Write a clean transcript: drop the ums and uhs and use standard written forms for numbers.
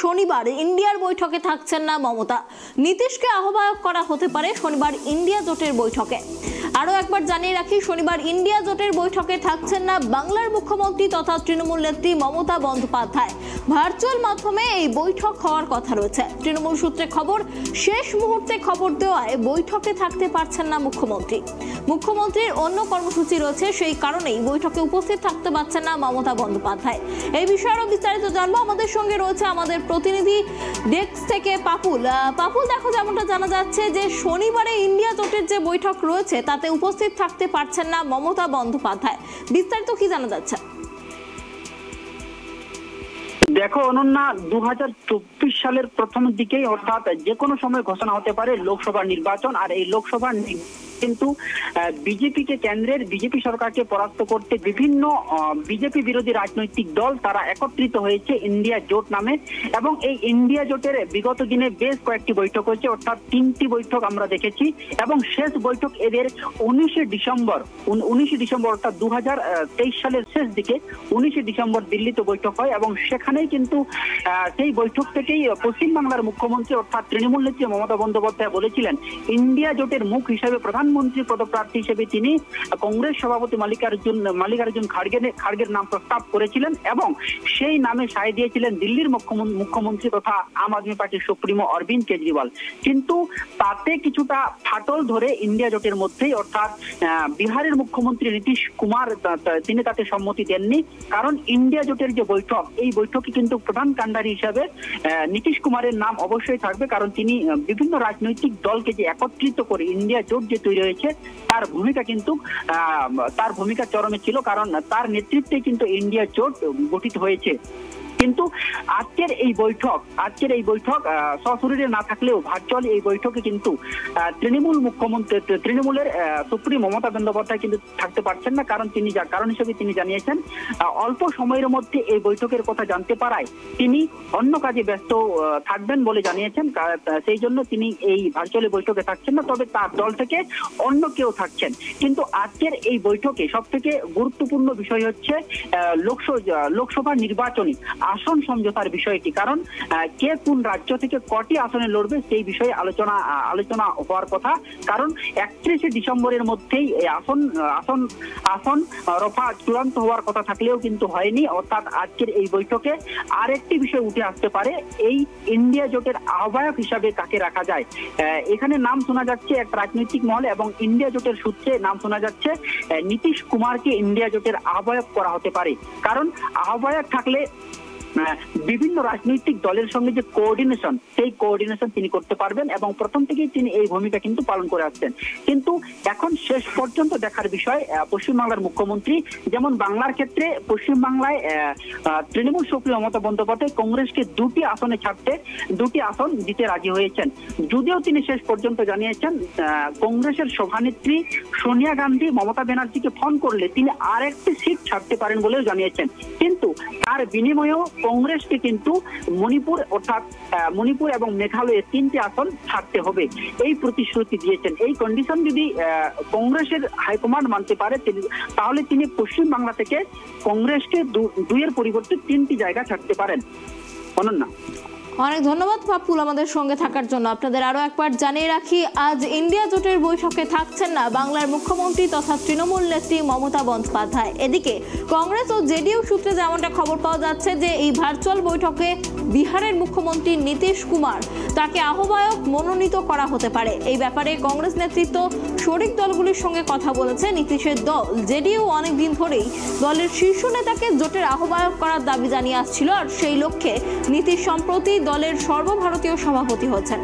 শনিবার ইন্ডিয়ার বৈঠকে থাকছেন না মমতা। নীতিশকে আহ্বায়ক করা হতে পারে শনিবার ইন্ডিয়া জোটের বৈঠকে। আরো একবার জানিয়ে রাখি, শনিবার ইন্ডিয়া জোটের বৈঠকে থাকছেন না বাংলার মুখ্যমন্ত্রী তথা তৃণমূল নেত্রী মমতা বন্দ্যোপাধ্যায়। ভার্চুয়াল মাধ্যমে এই বৈঠক হওয়ার কথা রয়েছে। তৃণমূল সূত্রে খবর, শেষ মুহূর্তে খবর দেওয়ায় বৈঠকে থাকতে পারছেন না মুখ্যমন্ত্রী। মুখ্যমন্ত্রীর অন্য কর্মসূচি রয়েছে, সেই কারণেই বৈঠকে উপস্থিত থাকতে পারছেন না মমতা বন্দ্যোপাধ্যায়। এই বিষয়ে আরো বিস্তারিত জানবো। আমাদের সঙ্গে রয়েছে আমাদের প্রতিনিধি ডেস্ক থেকে পাপুল। দেখো, যেমনটা জানা যাচ্ছে যে শনিবারে ইন্ডিয়া জোটের যে বৈঠক রয়েছে তাতে উপস্থিত থাকতে পারছেন না মমতা বন্দ্যোপাধ্যায়। বিস্তারিত কি জানা যাচ্ছে? দেখো অনন্যা, 2024 সালের প্রথম দিকেই অর্থাৎ যে কোনো সময় ঘোষণা হতে পারে লোকসভা নির্বাচন। আর এই লোকসভা কিন্তু বিজেপিকে কেন্দ্রের বিজেপি সরকারকে পরাস্ত করতে বিভিন্ন বিজেপি বিরোধী রাজনৈতিক দল তারা একত্রিত হয়েছে ইন্ডিয়া জোট নামে। এবং এই ইন্ডিয়া জোটের বিগত দিনে বেশ কয়েকটি বৈঠক হয়েছে, অর্থাৎ 3টি বৈঠক আমরা দেখেছি। এবং শেষ বৈঠক এদের 19 ডিসেম্বর অর্থাৎ 2023 সালের শেষ দিকে 19 ডিসেম্বর দিল্লিতে বৈঠক হয়। এবং সেখানেই কিন্তু সেই বৈঠক থেকেই পশ্চিমবাংলার মুখ্যমন্ত্রী অর্থাৎ তৃণমূল নেত্রী মমতা বন্দ্যোপাধ্যায় বলেছিলেন ইন্ডিয়া জোটের মুখ হিসাবে প্রধানমন্ত্রী পদপ্রার্থী হিসেবে তিনি কংগ্রেস সভাপতি মাল্লিকার্জুন খাড়গের নাম প্রস্তাব করেছিলেন এবং সেই নামে সায় দিয়েছিলেন দিল্লির মুখ্যমন্ত্রী তথা আম আদমি পার্টির সুপ্রিমো অরবিন্দ কেজরিওয়াল। কিন্তু তাতে কিছুটা ফাটল ধরে ইন্ডিয়া জোটের মধ্যেই, অর্থাৎ বিহারের মুখ্যমন্ত্রী নীতিশ কুমার তিনি তাতে সম্মতি দেননি। কারণ ইন্ডিয়া জোটের যে বৈঠক, এই বৈঠকে কিন্তু প্রধান কাণ্ডারি হিসাবে নীতিশ কুমারের নাম অবশ্যই থাকবে। কারণ তিনি বিভিন্ন রাজনৈতিক দলকে যে একত্রিত করে ইন্ডিয়া জোট যে তৈরি হয়েছে তার ভূমিকা চরমে ছিল, কারণ তার নেতৃত্বে কিন্তু ইন্ডিয়া জোট গঠিত হয়েছে। কিন্তু আজকের এই বৈঠক সশরীরে না থাকলেও ভার্চুয়ালি এই বৈঠকে কিন্তু তৃণমূলের সুপ্রিম মমতা বন্দ্যোপাধ্যায় কিন্তু থাকতে পারছেন না। কারণ কারণ হিসেবে তিনি জানিয়েছেন অল্প সময়ের মধ্যে এই বৈঠকের কথা জানতে পারায় তিনি অন্য কাজে ব্যস্ত থাকবেন বলে জানিয়েছেন। সেই জন্য তিনি এই ভার্চুয়ালি বৈঠকে থাকছেন না, তবে তার দল থেকে অন্য কেউ থাকছেন। কিন্তু আজকের এই বৈঠকে সব থেকে গুরুত্বপূর্ণ বিষয় হচ্ছে লোকসভা নির্বাচনী আসন সমঝোতার বিষয়টি। কারণ কে কোন রাজ্য থেকে কটি আসনে লড়বে সেই বিষয়ে আলোচনা হওয়ার কথা। কারণ 31 ডিসেম্বরের মধ্যেই এই আসন রফা চূড়ান্ত হওয়ার কথা থাকলেও কিন্তু হয়নি। অর্থাৎ আজকের এই বৈঠকে আরেকটি বিষয় উঠে আসতে পারে, এই ইন্ডিয়া জোটের আহ্বায়ক হিসাবে কাকে রাখা যায়। এখানে নাম শোনা যাচ্ছে এক রাজনৈতিক মহলে এবং ইন্ডিয়া জোটের সূত্রে নাম শোনা যাচ্ছে নীতিশ কুমারকে ইন্ডিয়া জোটের আহ্বায়ক করা হতে পারে। কারণ আহ্বায়ক থাকলে বিভিন্ন রাজনৈতিক দলের সঙ্গে যে কোঅর্ডিনেশন, সেই কোঅর্ডিনেশন তিনি করতে পারবেন এবং প্রথম থেকেই তিনি এই ভূমিকা কিন্তু পালন করে আসছেন। কিন্তু এখন শেষ পর্যন্ত দেখার বিষয় পশ্চিমবাংলার মুখ্যমন্ত্রী, যেমন বাংলার ক্ষেত্রে পশ্চিমবাংলায় তৃণমূল সুপ্রিমো মমতা বন্দ্যোপাধ্যায় কংগ্রেসকে 2টি আসনে ছাড়তে 2টি আসন দিতে রাজি হয়েছেন। যদিও তিনি শেষ পর্যন্ত জানিয়েছেন কংগ্রেসের সভানেত্রী সোনিয়া গান্ধী মমতা ব্যানার্জিকে ফোন করলে তিনি আরেকটি সিট ছাড়তে পারেন বলেও জানিয়েছেন। কিন্তু তার বিনিময়েও কংগ্রেসকে কিন্তু মণিপুর এবং মেঘালয়ের 3টি আসন ছাড়তে হবে এই প্রতিশ্রুতি দিয়েছেন। এই কন্ডিশন যদি কংগ্রেসের হাইকমান্ড মানতে পারে তাহলে তিনি পশ্চিমবাংলা থেকে কংগ্রেসকে 2-এর পরিবর্তে 3টি জায়গা ছাড়তে পারেন। অনন্যা, অনেক ধন্যবাদ পাপুল আমাদের সঙ্গে থাকার জন্য। আপনাদের আরো একবার জানিয়ে রাখি, আজ ইন্ডিয়া জোটের বৈঠকে থাকছেন না বাংলার মুখ্যমন্ত্রী তথা তৃণমূল নেত্রী মমতা বন্দ্যোপাধ্যায়। এদিকে কংগ্রেস ও জেডিইউ সূত্রে যেমনটা খবর পাওয়া যাচ্ছে যে এই ভার্চুয়াল বৈঠকে বিহারের মুখ্যমন্ত্রী নীতিশ কুমার তাকে আহ্বায়ক মনোনীত করা হতে পারে। এই ব্যাপারে কংগ্রেস নেতৃত্ব শরিক দলগুলির সঙ্গে কথা বলেছে। নীতিশের দল জেডিইউ অনেকদিন ধরেই দলের শীর্ষ নেতাকে জোটের আহ্বায়ক করার দাবি জানিয়ে আসছিল, আর সেই লক্ষ্যে নীতিশ সম্প্রতি দলের সর্বভারতীয় সভাপতি হচ্ছেন।